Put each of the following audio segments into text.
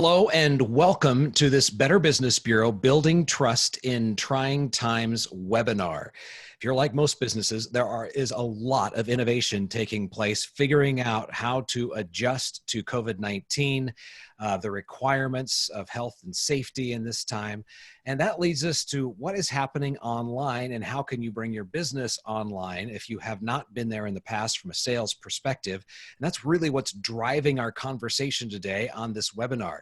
Hello and welcome to this Better Business Bureau Building Trust in Trying Times webinar. If you're like most businesses, is a lot of innovation taking place, figuring out how to adjust to COVID-19, the requirements of health and safety in this time. And that leads us to what is happening online and how can you bring your business online if you have not been there in the past from a sales perspective. And that's really what's driving our conversation today on this webinar.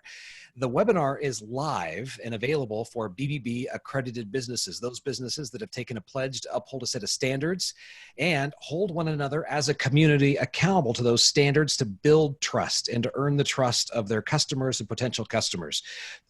The webinar is live and available for BBB accredited businesses, those businesses that have taken a pledge to uphold a set of standards and hold one another as a community accountable to those standards to build trust and to earn the trust of their customers and potential customers.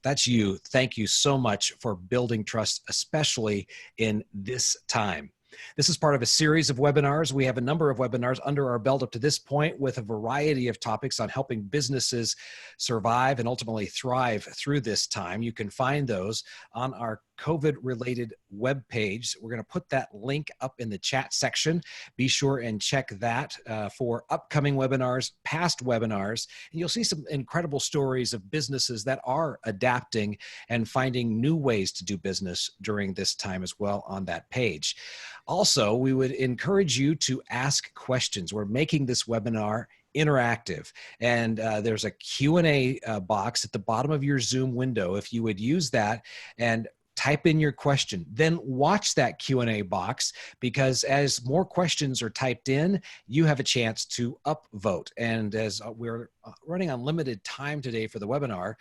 That's you. Thank you so much for building trust, especially in this time. This is part of a series of webinars. We have a number of webinars under our belt up to this point with a variety of topics on helping businesses survive and ultimately thrive through this time. You can find those on our COVID-related webpage. We're going to put that link up in the chat section. Be sure and check that for upcoming webinars, past webinars, and you'll see some incredible stories of businesses that are adapting and finding new ways to do business during this time as well on that page. Also, we would encourage you to ask questions. We're making this webinar interactive, and there's a Q&A box at the bottom of your Zoom window. If you would use that and type in your question, then watch that Q&A box, because as more questions are typed in, you have a chance to upvote. And as we're running on limited time today for the webinar,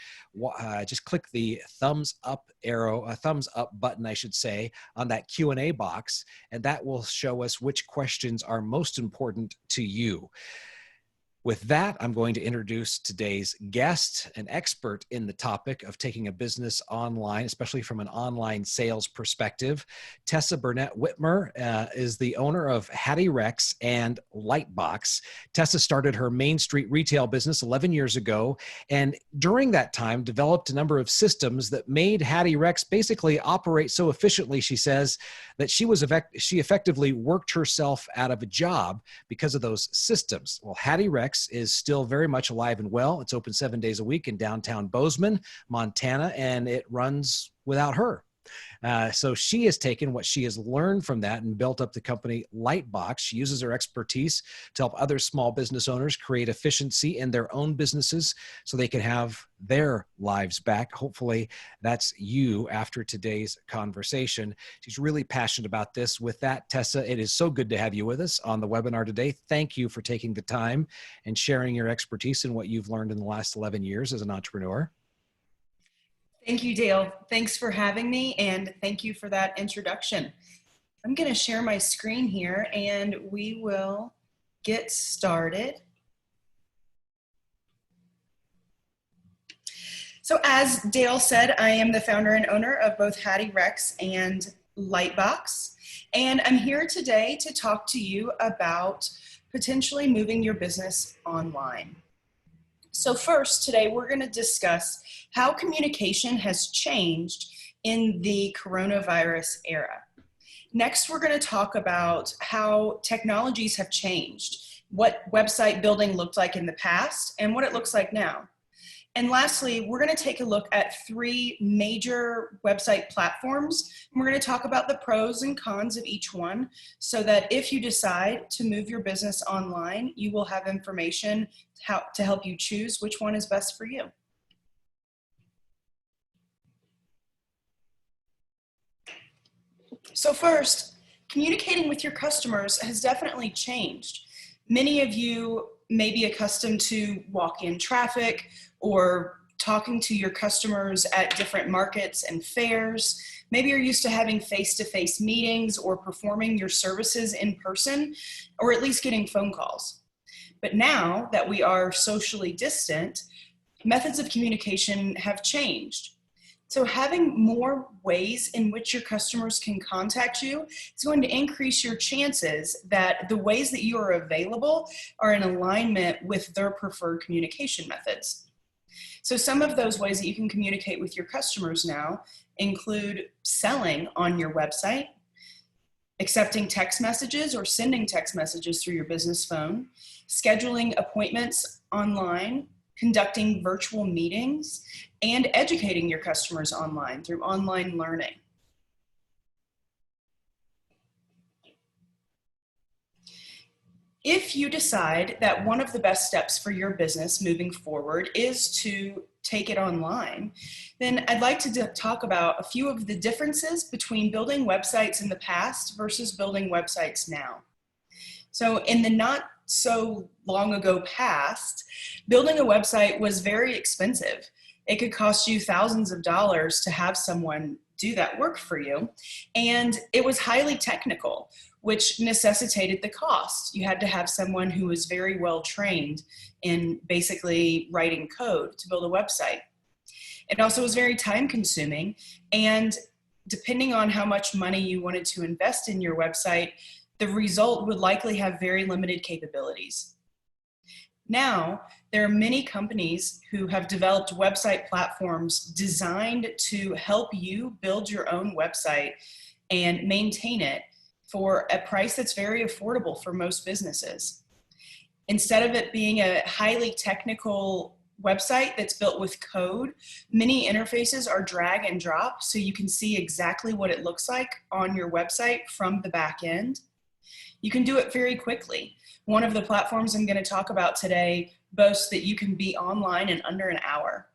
just click the thumbs up button, I should say, on that Q&A box, and that will show us which questions are most important to you. With that, I'm going to introduce today's guest, an expert in the topic of taking a business online, especially from an online sales perspective. Tessa Burnett-Whitmer is the owner of Hattie Rex and Lightbox. Tessa started her Main Street retail business 11 years ago, and during that time developed a number of systems that made Hattie Rex basically operate so efficiently, she says, that she effectively worked herself out of a job because of those systems. Well, Hattie Rex is still very much alive and well. It's open 7 days a week in downtown Bozeman, Montana, and it runs without her. So she has taken what she has learned from that and built up the company Lightbox. She uses her expertise to help other small business owners create efficiency in their own businesses so they can have their lives back. Hopefully that's you after today's conversation. She's really passionate about this. With that, Tessa, it is so good to have you with us on the webinar today. Thank you for taking the time and sharing your expertise and what you've learned in the last 11 years as an entrepreneur. Thank you, Dale. Thanks for having me, and thank you for that introduction. I'm going to share my screen here, and we will get started. So as Dale said, I am the founder and owner of both Hattie Rex and Lightbox, and I'm here today to talk to you about potentially moving your business online. So first, today we're going to discuss how communication has changed in the coronavirus era. Next, we're going to talk about how technologies have changed, what website building looked like in the past and what it looks like now. And lastly, we're going to take a look at 3 major website platforms. And we're going to talk about the pros and cons of each one so that if you decide to move your business online, you will have information to help you choose which one is best for you. So first, communicating with your customers has definitely changed. Many of you may be accustomed to walk-in traffic or talking to your customers at different markets and fairs. Maybe you're used to having face-to-face meetings or performing your services in person, or at least getting phone calls. But now that we are socially distant, methods of communication have changed. So having more ways in which your customers can contact you is going to increase your chances that the ways that you are available are in alignment with their preferred communication methods. So some of those ways that you can communicate with your customers now include selling on your website, accepting text messages or sending text messages through your business phone, scheduling appointments online, conducting virtual meetings, and educating your customers online through online learning. If you decide that one of the best steps for your business moving forward is to take it online, then I'd like to talk about a few of the differences between building websites in the past versus building websites now. So in the not so long ago past, building a website was very expensive. It could cost you thousands of dollars to have someone do that work for you. And it was highly technical, which necessitated the cost. You had to have someone who was very well trained in basically writing code to build a website. It also was very time consuming, and depending on how much money you wanted to invest in your website, the result would likely have very limited capabilities. Now, there are many companies who have developed website platforms designed to help you build your own website and maintain it for a price that's very affordable for most businesses. Instead of it being a highly technical website that's built with code, many interfaces are drag and drop, so you can see exactly what it looks like on your website from the back end. You can do it very quickly. One of the platforms I'm going to talk about today boasts that you can be online in under an hour.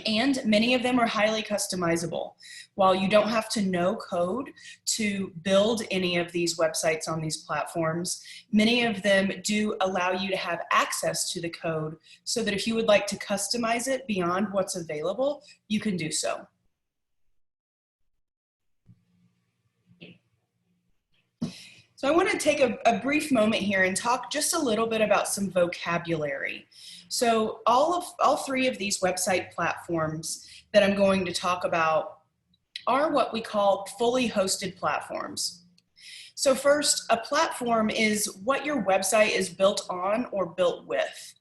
And many of them are highly customizable. While you don't have to know code to build any of these websites on these platforms, many of them do allow you to have access to the code so that if you would like to customize it beyond what's available, you can do so. So I want to take a brief moment here and talk just a little bit about some vocabulary. So all three of these website platforms that I'm going to talk about are what we call fully hosted platforms. So first, a platform is what your website is built on or built with.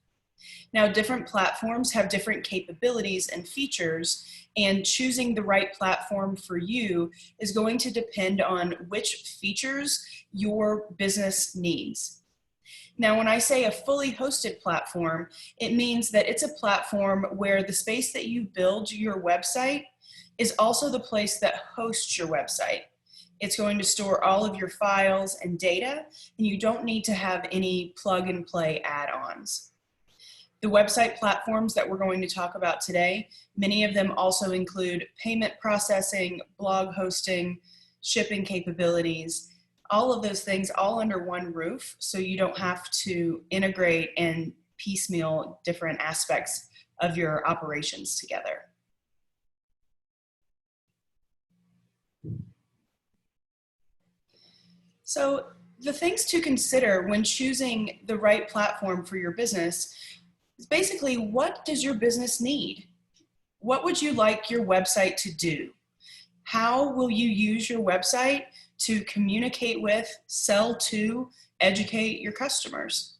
Now, different platforms have different capabilities and features, and choosing the right platform for you is going to depend on which features your business needs. Now, when I say a fully hosted platform, it means that it's a platform where the space that you build your website is also the place that hosts your website. It's going to store all of your files and data, and you don't need to have any plug and play add-ons. The website platforms that we're going to talk about today, many of them also include payment processing, blog hosting, shipping capabilities, all of those things all under one roof, so you don't have to integrate and piecemeal different aspects of your operations together. So the things to consider when choosing the right platform for your business is basically, what does your business need? What would you like your website to do? How will you use your website to communicate with, sell to, educate your customers?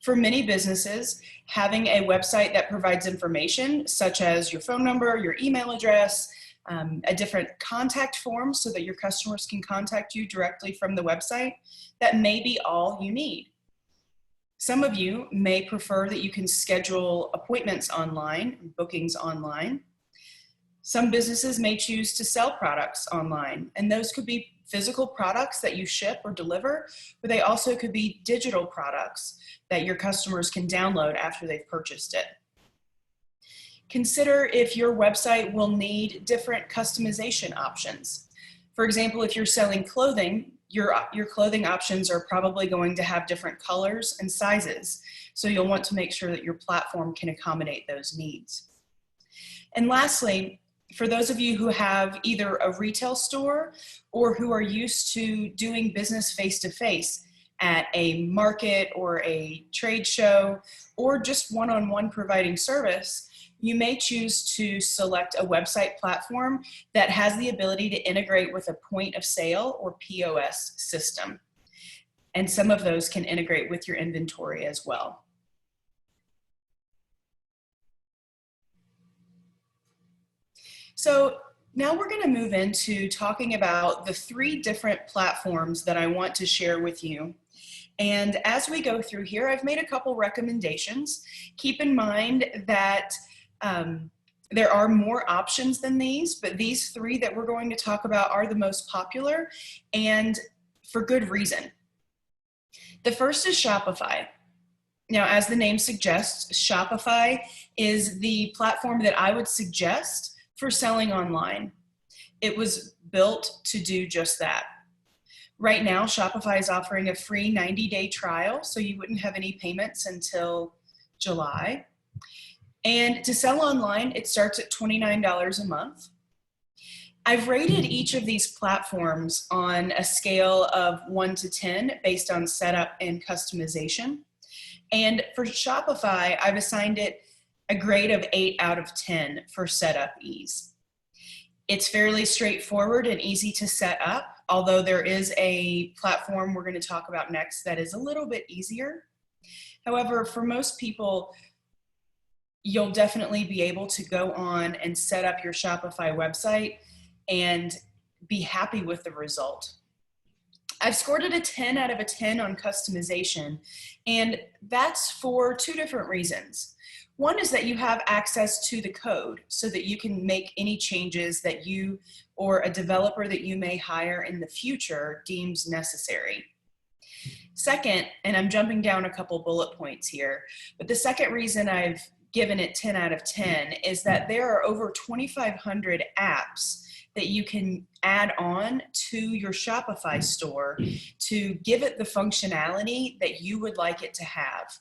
For many businesses, having a website that provides information such as your phone number, your email address, a different contact form so that your customers can contact you directly from the website, that may be all you need. Some of you may prefer that you can schedule appointments online, bookings online. Some businesses may choose to sell products online, and those could be physical products that you ship or deliver, but they also could be digital products that your customers can download after they've purchased it. Consider if your website will need different customization options. For example, if you're selling clothing, your clothing options are probably going to have different colors and sizes. So you'll want to make sure that your platform can accommodate those needs. And lastly, for those of you who have either a retail store or who are used to doing business face-to-face at a market or a trade show, or just one-on-one providing service, you may choose to select a website platform that has the ability to integrate with a point of sale or POS system. And some of those can integrate with your inventory as well. So now we're going to move into talking about the three different platforms that I want to share with you. And as we go through here, I've made a couple recommendations. Keep in mind that there are more options than these, but these three that we're going to talk about are the most popular, and for good reason. The first is Shopify. Now, as the name suggests, Shopify is the platform that I would suggest for selling online. It was built to do just that. Right now, Shopify is offering a free 90-day trial, so you wouldn't have any payments until July. And to sell online, it starts at $29 a month. I've rated each of these platforms on a scale of 1 to 10 based on setup and customization. And for Shopify, I've assigned it a grade of 8 out of 10 for setup ease. It's fairly straightforward and easy to set up, although there is a platform we're going to talk about next that is a little bit easier. However, for most people, you'll definitely be able to go on and set up your Shopify website and be happy with the result. I've scored it a 10 out of a 10 on customization, and that's for two different reasons. One is that you have access to the code so that you can make any changes that you or a developer that you may hire in the future deems necessary. Second, and I'm jumping down a couple bullet points here, but the second reason I've given it 10 out of 10 is that there are over 2,500 apps that you can add on to your Shopify store to give it the functionality that you would like it to have.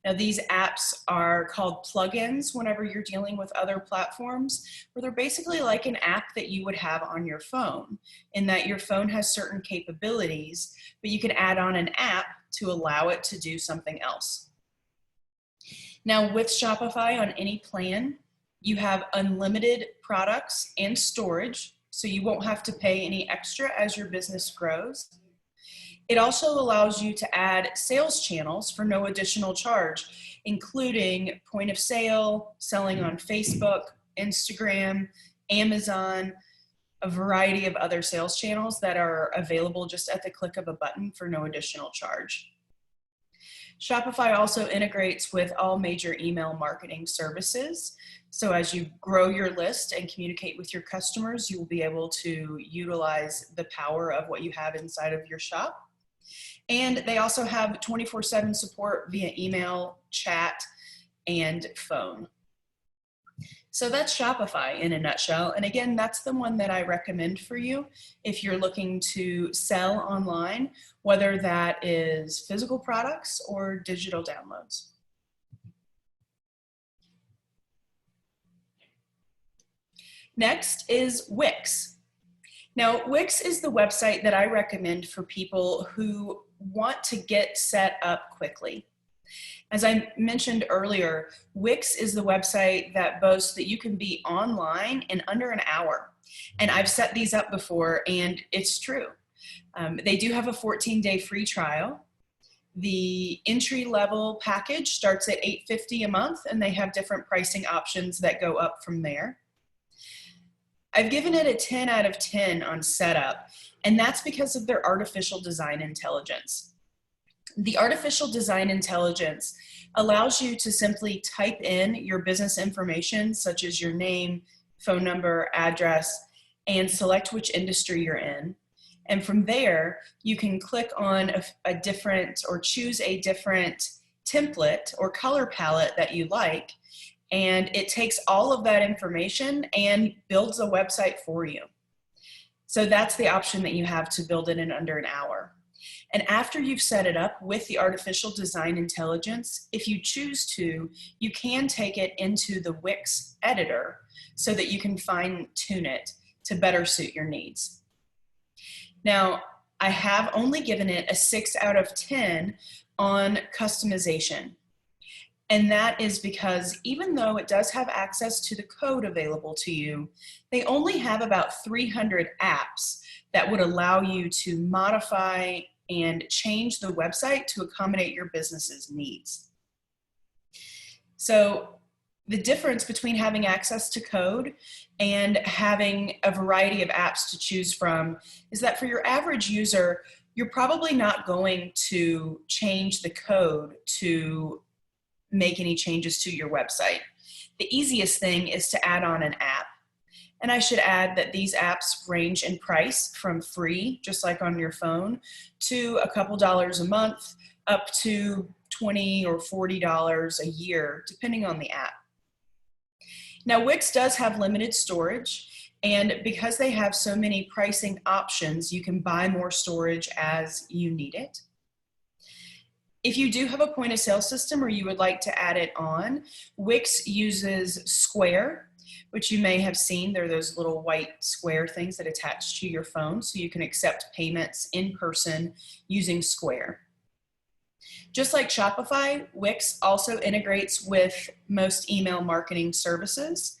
Now, these apps are called plugins whenever you're dealing with other platforms, where they're basically like an app that you would have on your phone, in that your phone has certain capabilities, but you can add on an app to allow it to do something else. Now, with Shopify on any plan, you have unlimited products and storage, so you won't have to pay any extra as your business grows. It also allows you to add sales channels for no additional charge, including point of sale, selling on Facebook, Instagram, Amazon, a variety of other sales channels that are available just at the click of a button for no additional charge. Shopify also integrates with all major email marketing services. So as you grow your list and communicate with your customers, you will be able to utilize the power of what you have inside of your shop. And they also have 24/7 support via email, chat, and phone. So that's Shopify in a nutshell. And again, that's the one that I recommend for you if you're looking to sell online, whether that is physical products or digital downloads. Next is Wix. Now, Wix is the website that I recommend for people who want to get set up quickly. As I mentioned earlier, Wix is the website that boasts that you can be online in under an hour. And I've set these up before, and it's true. They do have a 14-day free trial. The entry-level package starts at $8.50 a month, and they have different pricing options that go up from there. I've given it a 10 out of 10 on setup, and that's because of their artificial design intelligence. The artificial design intelligence allows you to simply type in your business information, such as your name, phone number, address, and select which industry you're in. And from there, you can click on a different or choose a different template or color palette that you like, and it takes all of that information and builds a website for you. So that's the option that you have to build it in under an hour. And after you've set it up with the artificial design intelligence, if you choose to, you can take it into the Wix editor so that you can fine-tune it to better suit your needs. Now, I have only given it a 6 out of 10 on customization. And that is because even though it does have access to the code available to you, they only have about 300 apps that would allow you to modify and change the website to accommodate your business's needs. So the difference between having access to code and having a variety of apps to choose from is that for your average user, you're probably not going to change the code to make any changes to your website. The easiest thing is to add on an app. And I should add that these apps range in price from free, just like on your phone, to a couple dollars a month, up to $20 or $40 a year, depending on the app. Now, Wix does have limited storage, and because they have so many pricing options, you can buy more storage as you need it. If you do have a point of sale system or you would like to add it on, Wix uses Square, which you may have seen. They're those little white square things that attach to your phone, so you can accept payments in person using Square. Just like Shopify, Wix also integrates with most email marketing services,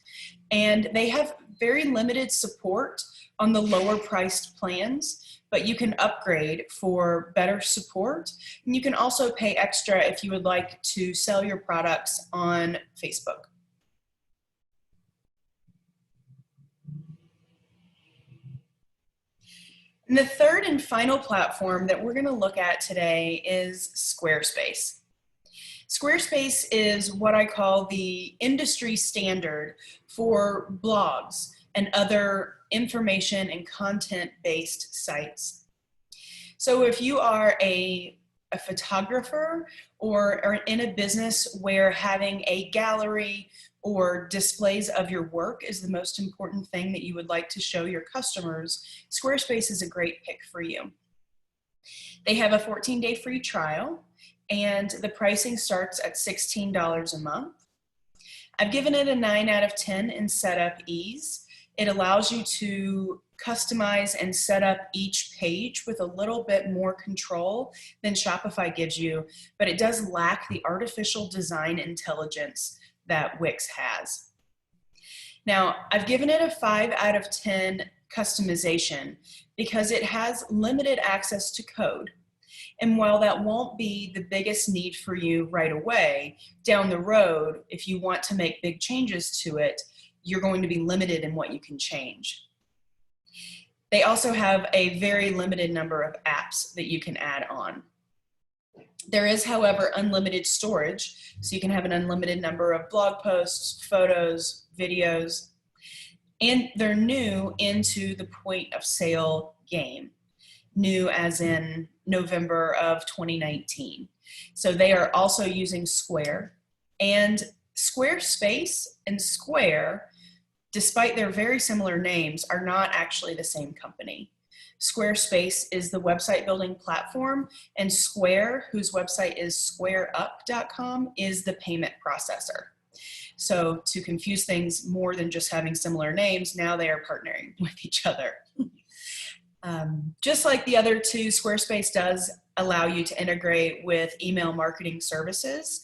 and they have very limited support on the lower priced plans, but you can upgrade for better support. And you can also pay extra if you would like to sell your products on Facebook. And the third and final platform that we're going to look at today is Squarespace. Squarespace is what I call the industry standard for blogs and other information and content-based sites. So if you are a photographer or are in a business where having a gallery or displays of your work is the most important thing that you would like to show your customers, Squarespace is a great pick for you. They have a 14-day free trial, and the pricing starts at $16 a month. I've given it a 9 out of 10 in setup ease. It allows you to customize and set up each page with a little bit more control than Shopify gives you, but it does lack the artificial design intelligence that Wix has. Now, I've given it a 5 out of 10 customization because it has limited access to code. And while that won't be the biggest need for you right away, down the road, if you want to make big changes to it, you're going to be limited in what you can change. They also have a very limited number of apps that you can add on. There is, however, unlimited storage, so you can have an unlimited number of blog posts, photos, videos, and they're new into the point of sale game. New as in November of 2019. So they are also using Square, and Squarespace and Square, despite their very similar names, are not actually the same company. Squarespace is the website building platform, and Square, whose website is squareup.com, is the payment processor. So to confuse things more than just having similar names, now they are partnering with each other. Just like the other two, Squarespace does allow you to integrate with email marketing services.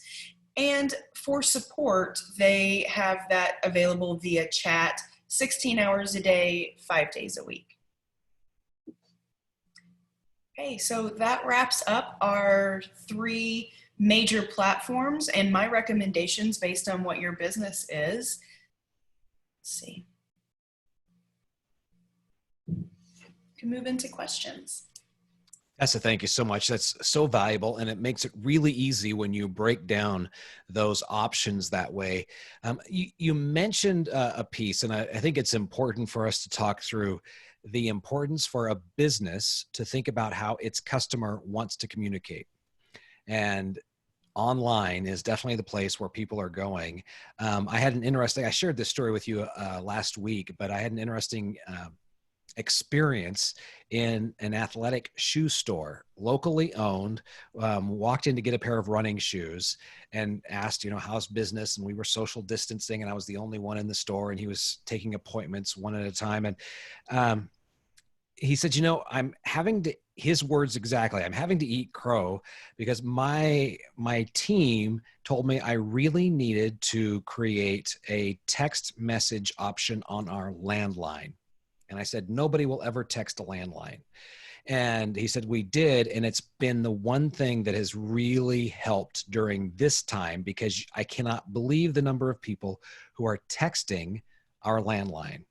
And for support, they have that available via chat, 16 hours a day, 5 days a week. Okay, so that wraps up our 3 major platforms and my recommendations based on what your business is. Let's see. We can move into questions. Tessa, thank you so much. That's so valuable, and it makes it really easy when you break down those options that way. You mentioned a piece, and I think it's important for us to talk through the importance for a business to think about how its customer wants to communicate. And online is definitely the place where people are going. I shared this story with you last week, but I had an interesting experience in an athletic shoe store, locally owned. Walked in to get a pair of running shoes and asked, how's business? And we were social distancing, and I was the only one in the store, and he was taking appointments one at a time. And he said, his words exactly, I'm having to eat crow because my team told me I really needed to create a text message option on our landline. And I said, nobody will ever text a landline. And he said, we did. And it's been the one thing that has really helped during this time, because I cannot believe the number of people who are texting our landline.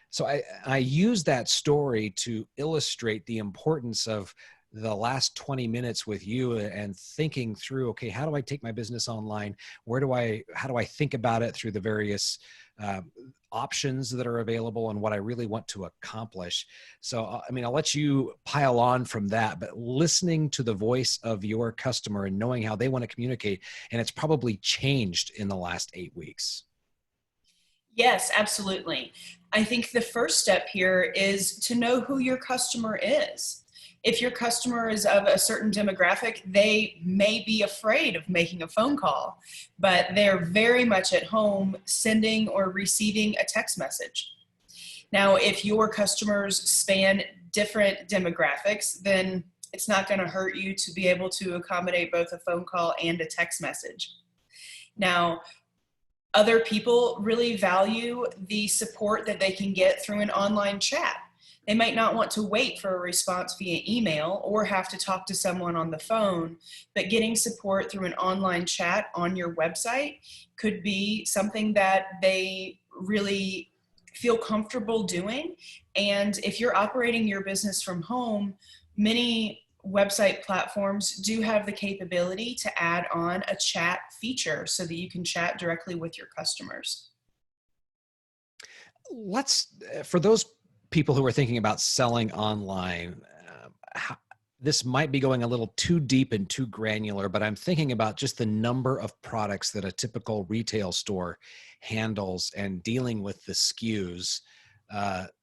So I use that story to illustrate the importance of the last 20 minutes with you and thinking through, okay, how do I take my business online? How do I think about it through the various options that are available and what I really want to accomplish? So, I mean, I'll let you pile on from that, but listening to the voice of your customer and knowing how they want to communicate, and it's probably changed in the last 8 weeks. Yes, absolutely. I think the first step here is to know who your customer is. If your customer is of a certain demographic, they may be afraid of making a phone call, but they're very much at home sending or receiving a text message. Now, if your customers span different demographics, then it's not going to hurt you to be able to accommodate both a phone call and a text message. Now, other people really value the support that they can get through an online chat. They might not want to wait for a response via email or have to talk to someone on the phone, but getting support through an online chat on your website could be something that they really feel comfortable doing. And if you're operating your business from home, many website platforms do have the capability to add on a chat feature so that you can chat directly with your customers. For those people who are thinking about selling online, this might be going a little too deep and too granular, but I'm thinking about just the number of products that a typical retail store handles and dealing with the SKUs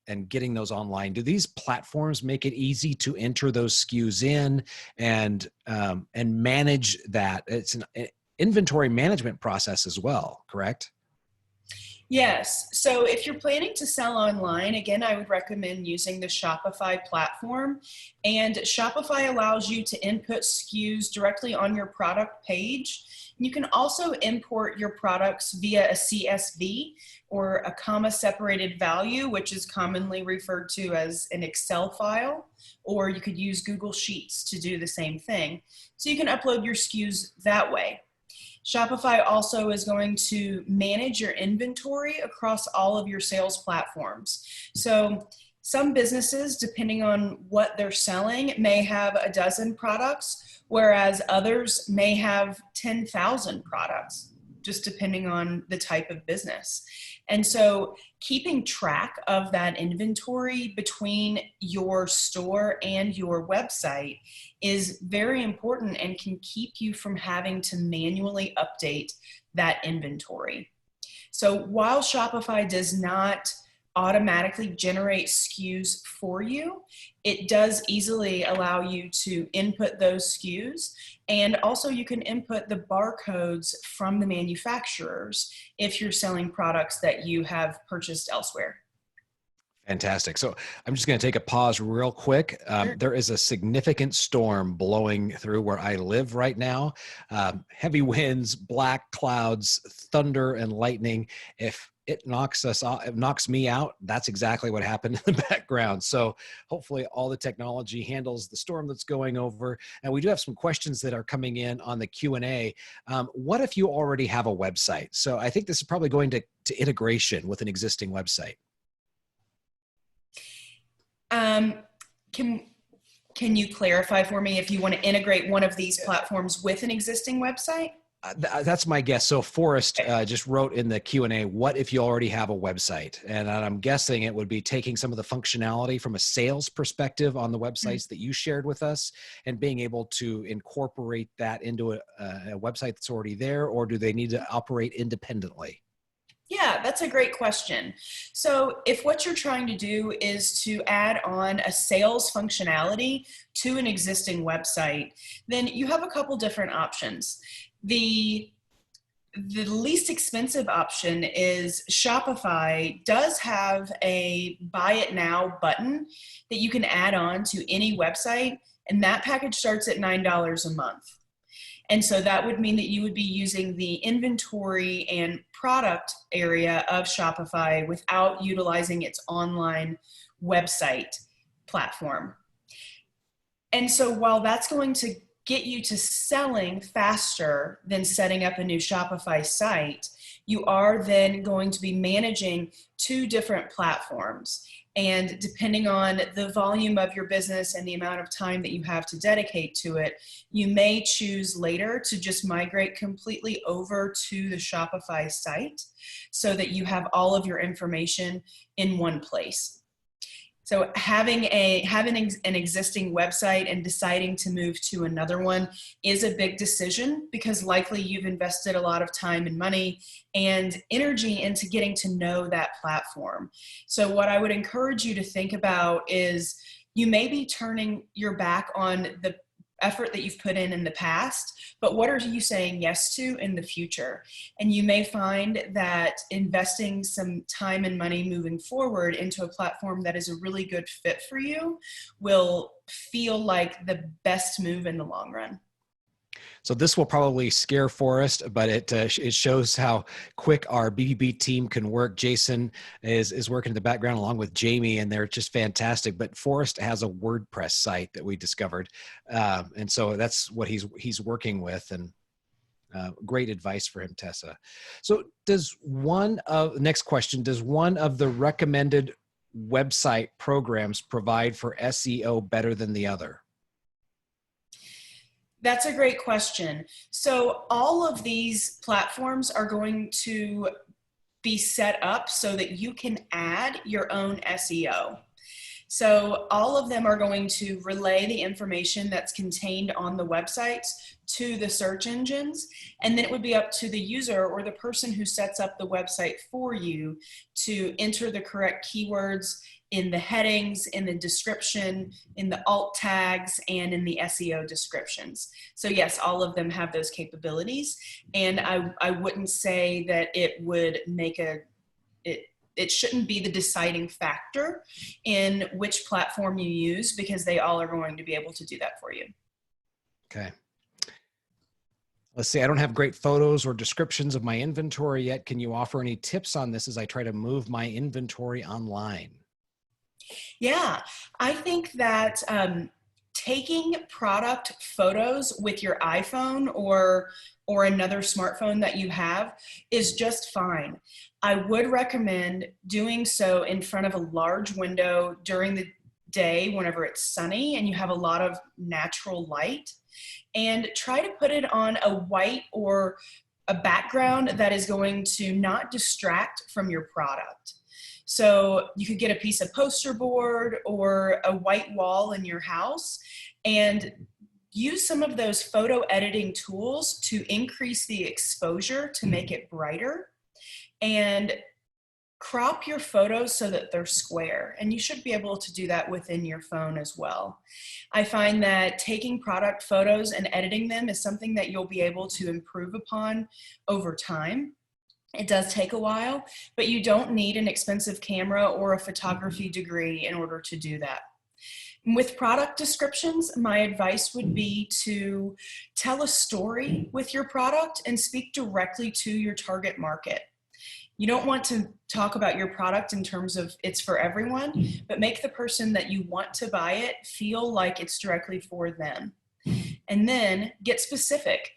and getting those online. Do these platforms make it easy to enter those SKUs in and manage that? It's an inventory management process as well, correct? Yes. So if you're planning to sell online, again, I would recommend using the Shopify platform. And Shopify allows you to input SKUs directly on your product page. You can also import your products via a CSV or a comma separated value, which is commonly referred to as an Excel file, or you could use Google Sheets to do the same thing. So you can upload your SKUs that way. Shopify also is going to manage your inventory across all of your sales platforms. So some businesses, depending on what they're selling, may have a dozen products, whereas others may have 10,000 products, just depending on the type of business. And so keeping track of that inventory between your store and your website is very important and can keep you from having to manually update that inventory. So while Shopify does not automatically generate SKUs for you, it does easily allow you to input those SKUs. And also you can input the barcodes from the manufacturers if you're selling products that you have purchased elsewhere. Fantastic. So I'm just going to take a pause real quick. Sure. There is a significant storm blowing through where I live right now. Heavy winds, black clouds, thunder, and lightning. If it knocks me out, that's exactly what happened in the background. So hopefully all the technology handles the storm that's going over. And we do have some questions that are coming in on the Q&A. What if you already have a website? So I think this is probably going to integration with an existing website. Can you clarify for me if you want to integrate one of these platforms with an existing website? That's my guess. So Forrest just wrote in the Q&A, what if you already have a website? And I'm guessing it would be taking some of the functionality from a sales perspective on the websites that you shared with us and being able to incorporate that into a website that's already there, or do they need to operate independently? Yeah, that's a great question. So if what you're trying to do is to add on a sales functionality to an existing website, then you have a couple different options. The least expensive option is Shopify does have a buy it now button that you can add on to any website, and that package starts at $9 a month. And so that would mean that you would be using the inventory and product area of Shopify without utilizing its online website platform. And so while that's going to get you to selling faster than setting up a new Shopify site, you are then going to be managing 2 different platforms. And depending on the volume of your business and the amount of time that you have to dedicate to it, you may choose later to just migrate completely over to the Shopify site so that you have all of your information in one place. So having an existing website and deciding to move to another one is a big decision, because likely you've invested a lot of time and money and energy into getting to know that platform. So what I would encourage you to think about is, you may be turning your back on the effort that you've put in the past, but what are you saying yes to in the future? And you may find that investing some time and money moving forward into a platform that is a really good fit for you will feel like the best move in the long run. So this will probably scare Forrest, but it shows how quick our BBB team can work. Jason is working in the background along with Jamie, and they're just fantastic. But Forrest has a WordPress site that we discovered, and so that's what he's working with. And great advice for him, Tessa. So next question, does one of the recommended website programs provide for SEO better than the other? That's a great question. So all of these platforms are going to be set up so that you can add your own SEO. So all of them are going to relay the information that's contained on the websites to the search engines, and then it would be up to the user or the person who sets up the website for you to enter the correct keywords in the headings, in the description, in the alt tags, and in the SEO descriptions. So yes, all of them have those capabilities, and I wouldn't say that it would make it shouldn't be the deciding factor in which platform you use, because they all are going to be able to do that for you. Okay. Let's see, I don't have great photos or descriptions of my inventory yet. Can you offer any tips on this as I try to move my inventory online? Yeah, I think that taking product photos with your iPhone or another smartphone that you have is just fine. I would recommend doing so in front of a large window during the day whenever it's sunny and you have a lot of natural light, and try to put it on a white or a background that is going to not distract from your product. So you could get a piece of poster board or a white wall in your house and use some of those photo editing tools to increase the exposure to make it brighter, and crop your photos so that they're square. And you should be able to do that within your phone as well. I find that taking product photos and editing them is something that you'll be able to improve upon over time. It does take a while, but you don't need an expensive camera or a photography degree in order to do that. With product descriptions, my advice would be to tell a story with your product and speak directly to your target market. You don't want to talk about your product in terms of it's for everyone, but make the person that you want to buy it feel like it's directly for them. And then get specific.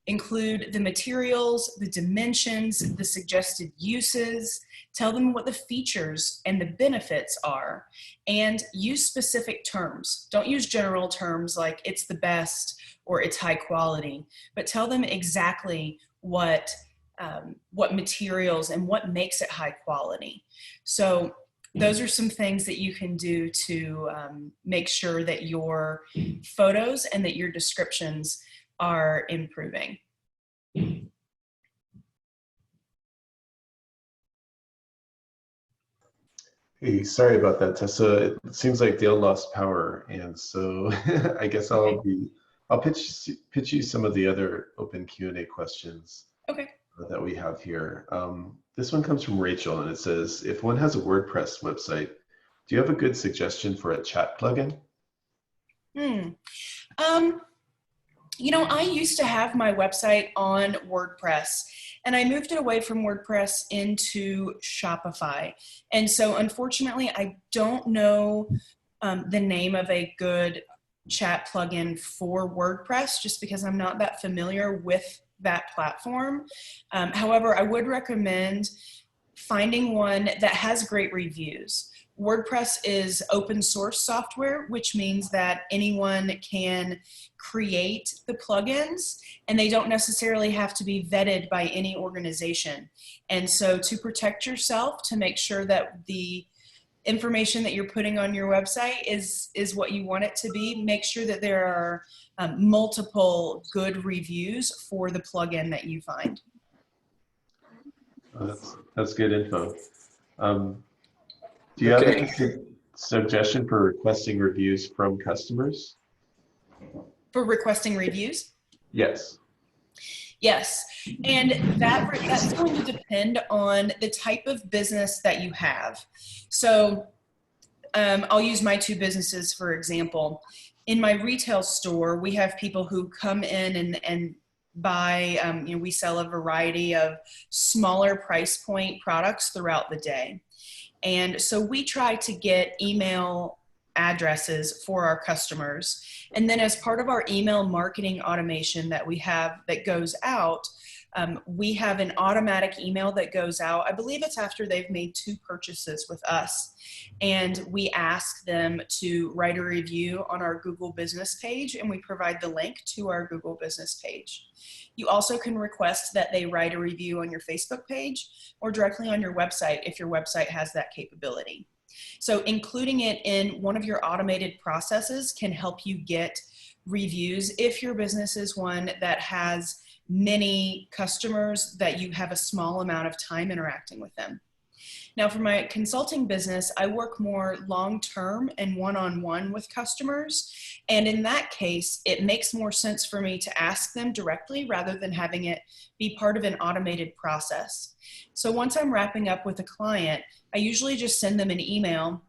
Include the materials, the dimensions, the suggested uses, tell them what the features and the benefits are, and use specific terms. Don't use general terms like it's the best or it's high quality, but tell them exactly what materials and what makes it high quality. So those are some things that you can do to make sure that your photos and that your descriptions are improving. Hey, sorry about that, Tessa. It seems like Dale lost power, and so I guess I'll pitch you some of the other open Q&A questions that we have here. This one comes from Rachel, and it says, if one has a WordPress website, do you have a good suggestion for a chat plugin? You know, I used to have my website on WordPress, and I moved it away from WordPress into Shopify. And so unfortunately, I don't know the name of a good chat plugin for WordPress, just because I'm not that familiar with that platform. However, I would recommend finding one that has great reviews. WordPress is open source software, which means that anyone can create the plugins and they don't necessarily have to be vetted by any organization. And so to protect yourself, to make sure that the information that you're putting on your website is what you want it to be, make sure that there are multiple good reviews for the plugin that you find. That's good info. Do you have any suggestion for requesting reviews from customers? For requesting reviews? Yes. Yes, and that's going to depend on the type of business that you have. So I'll use my two businesses for example. In my retail store, we have people who come in and buy, we sell a variety of smaller price point products throughout the day. And so we try to get email addresses for our customers. And then as part of our email marketing automation that we have that goes out, we have an automatic email that goes out. I believe it's after they've made 2 purchases with us. And we ask them to write a review on our Google business page, and we provide the link to our Google business page. You also can request that they write a review on your Facebook page or directly on your website if your website has that capability. So including it in one of your automated processes can help you get reviews if your business is one that has many customers that you have a small amount of time interacting with them. Now for my consulting business, I work more long-term and one-on-one with customers. And in that case, it makes more sense for me to ask them directly rather than having it be part of an automated process. So once I'm wrapping up with a client, I usually just send them an email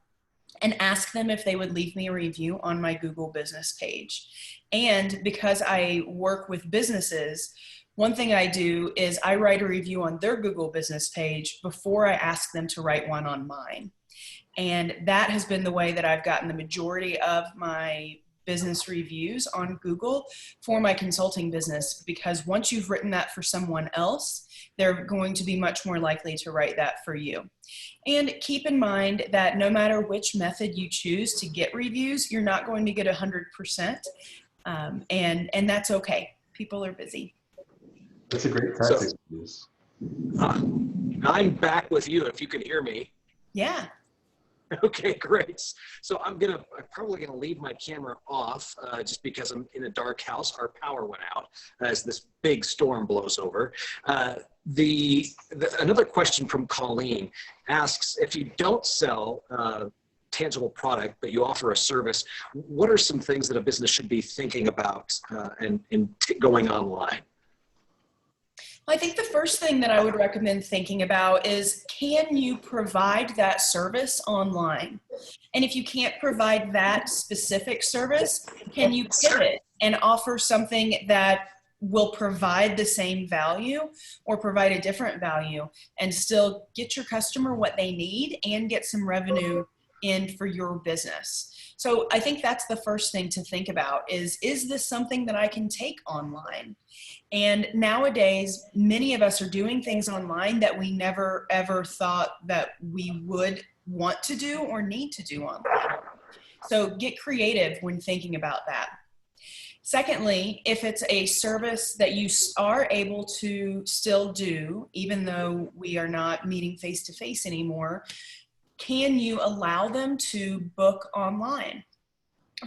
and ask them if they would leave me a review on my Google business page. And because I work with businesses, one thing I do is I write a review on their Google business page before I ask them to write one on mine. And that has been the way that I've gotten the majority of my business reviews on Google for my consulting business, because once you've written that for someone else, they're going to be much more likely to write that for you. And keep in mind that no matter which method you choose to get reviews, you're not going to get 100%. And that's okay. People are busy. That's a great tactic to use. I'm back with you if you can hear me. Yeah. Okay, great. So I'm probably gonna leave my camera off just because I'm in a dark house. Our power went out as this big storm blows over. Another question from Colleen asks, if you don't sell tangible product, but you offer a service, what are some things that a business should be thinking about in going online? I think the first thing that I would recommend thinking about is, can you provide that service online? And if you can't provide that specific service, can you pivot and offer something that will provide the same value or provide a different value and still get your customer what they need and get some revenue in for your business? So I think that's the first thing to think about is this something that I can take online? And nowadays, many of us are doing things online that we never ever thought that we would want to do or need to do online. So get creative when thinking about that. Secondly, if it's a service that you are able to still do, even though we are not meeting face-to-face anymore, can you allow them to book online?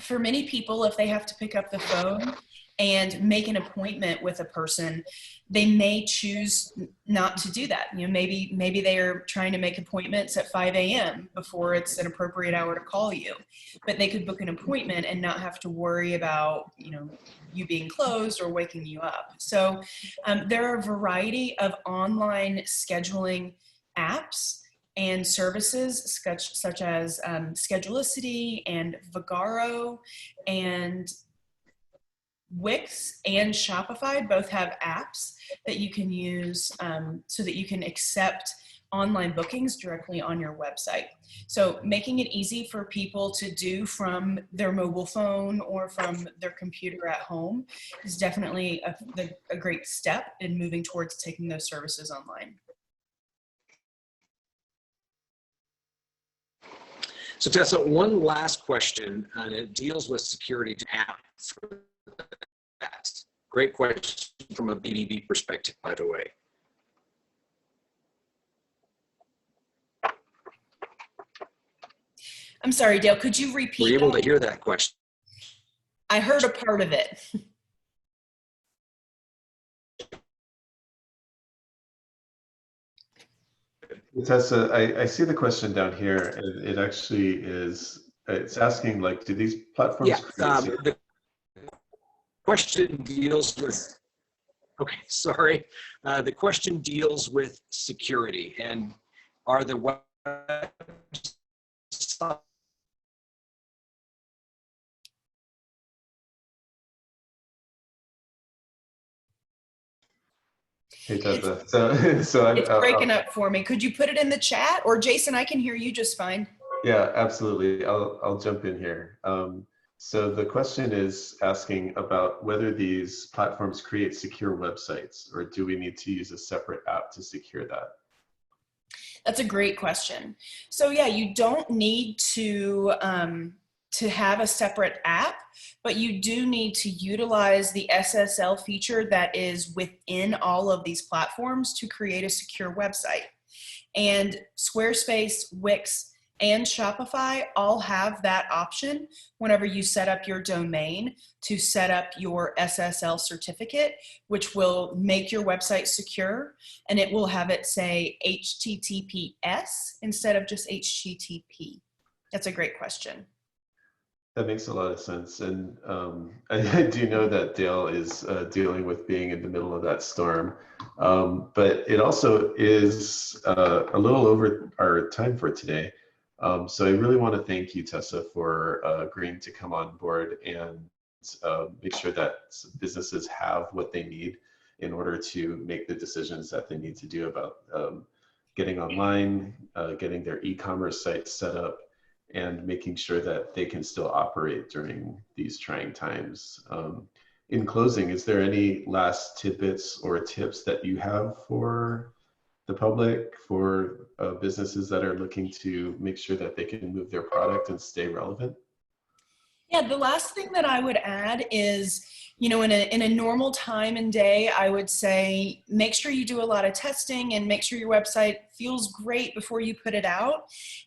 For many people, if they have to pick up the phone and make an appointment with a person, they may choose not to do that. Maybe they are trying to make appointments at 5 a.m. before it's an appropriate hour to call you, but they could book an appointment and not have to worry about, you being closed or waking you up. So there are a variety of online scheduling apps and services such as Schedulicity and Vagaro, and Wix and Shopify both have apps that you can use so that you can accept online bookings directly on your website. So making it easy for people to do from their mobile phone or from their computer at home is definitely a great step in moving towards taking those services online. So Tessa, one last question, and it deals with security to apps. Great question from a B2B perspective, by the way. I'm sorry, Dale, could you repeat? Were you able to hear that question? I heard a part of it. Tessa, I see the question down here, and it actually is, it's asking, like, do these platforms create the question deals with, okay, sorry. The question deals with security, and are the websites Hey, Tessa. So it's breaking up for me. Could you put it in the chat? Or Jason, I can hear you just fine. Yeah, absolutely. I'll jump in here. So the question is asking about whether these platforms create secure websites, or do we need to use a separate app to secure that? That's a great question. So yeah, you don't need to have a separate app, but you do need to utilize the SSL feature that is within all of these platforms to create a secure website. And Squarespace, Wix, and Shopify all have that option whenever you set up your domain to set up your SSL certificate, which will make your website secure, and it will have it say HTTPS instead of just HTTP. That's a great question. That makes a lot of sense. And I do know that Dale is dealing with being in the middle of that storm. But it also is a little over our time for today. So I really want to thank you, Tessa, for agreeing to come on board and make sure that businesses have what they need in order to make the decisions that they need to do about getting online, getting their e-commerce sites set up, and making sure that they can still operate during these trying times. In closing, is there any last tidbits or tips that you have for the public, for businesses that are looking to make sure that they can move their product and stay relevant? Yeah, the last thing that I would add is, you know, in a normal time and day, I would say make sure you do a lot of testing and make sure your website feels great before you put it out.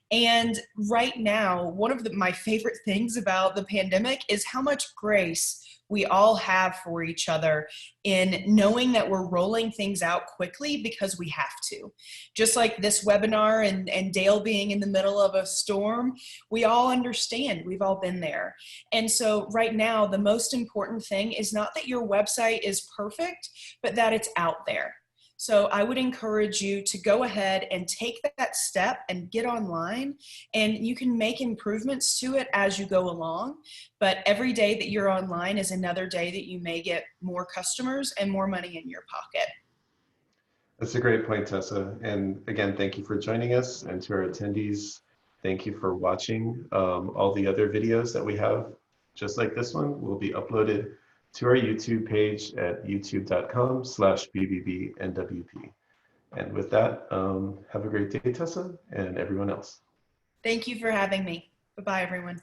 And right now, one of my favorite things about the pandemic is how much grace we all have for each other in knowing that we're rolling things out quickly because we have to. Just like this webinar and Dale being in the middle of a storm, we all understand, we've all been there. And so right now, the most important thing is not that your website is perfect, but that it's out there. So I would encourage you to go ahead and take that step and get online, and you can make improvements to it as you go along. But every day that you're online is another day that you may get more customers and more money in your pocket. That's a great point, Tessa. And again, thank you for joining us, and to our attendees, thank you for watching. All the other videos that we have, just like this one, will be uploaded to our YouTube page at youtube.com/BBBNWP. And with that, have a great day, Tessa, and everyone else. Thank you for having me. Bye-bye, everyone.